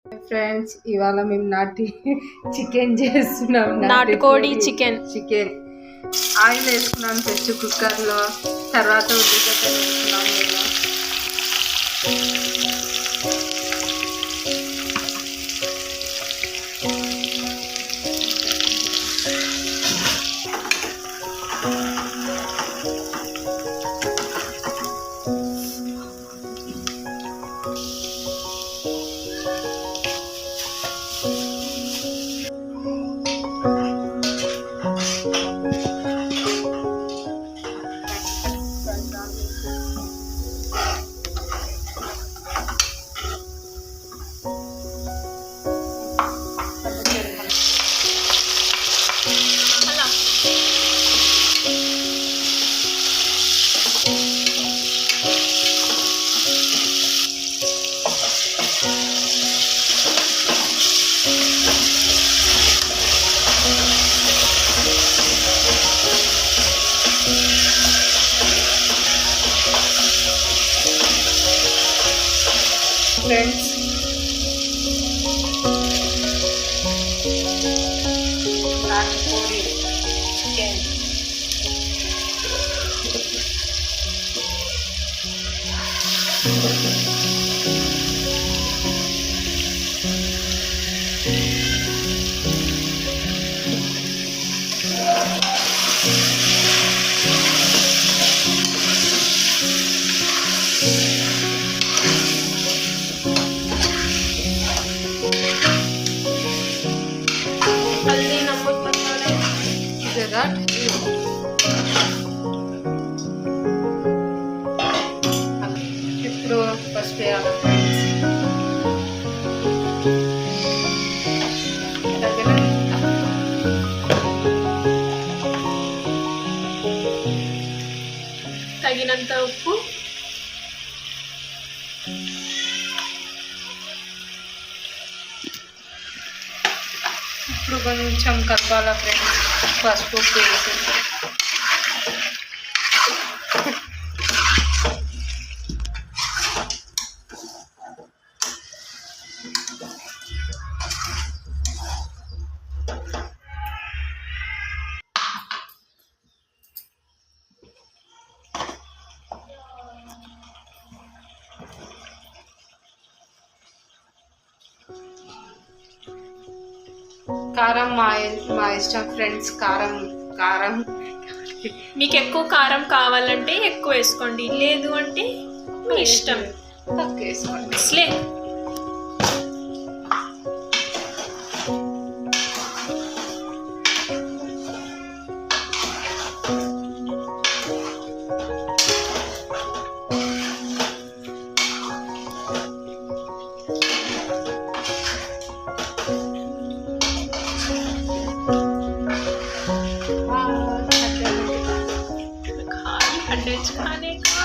Friends ఇవాళ మేము chicken చేస్తున్నాం. నాటుకోడి చికెన్ ఆయిల్ వేసుకున్నాం ఫస్ట్ కుక్కర్లో, తర్వాత ఉల్లిగడ్డ వేసుకున్నాం నేను. ఫ్రెండ్స్ నాటుకోడి చికెన్ ఇప్పుడు ఫస్ట్ వేయాలి తగినంత ఉప్పు, ఇప్పుడు కొంచెం కలపాల ఫ్రెండ్స్. పసుపు వేసి కారం మా ఇష్టం ఫ్రెండ్స్. కారం మీకు ఎక్కువ కారం కావాలంటే ఎక్కువ వేసుకోండి, లేదు అంటే మీ ఇష్టం తక్కువ వేసుకోండి. అసలే खाने का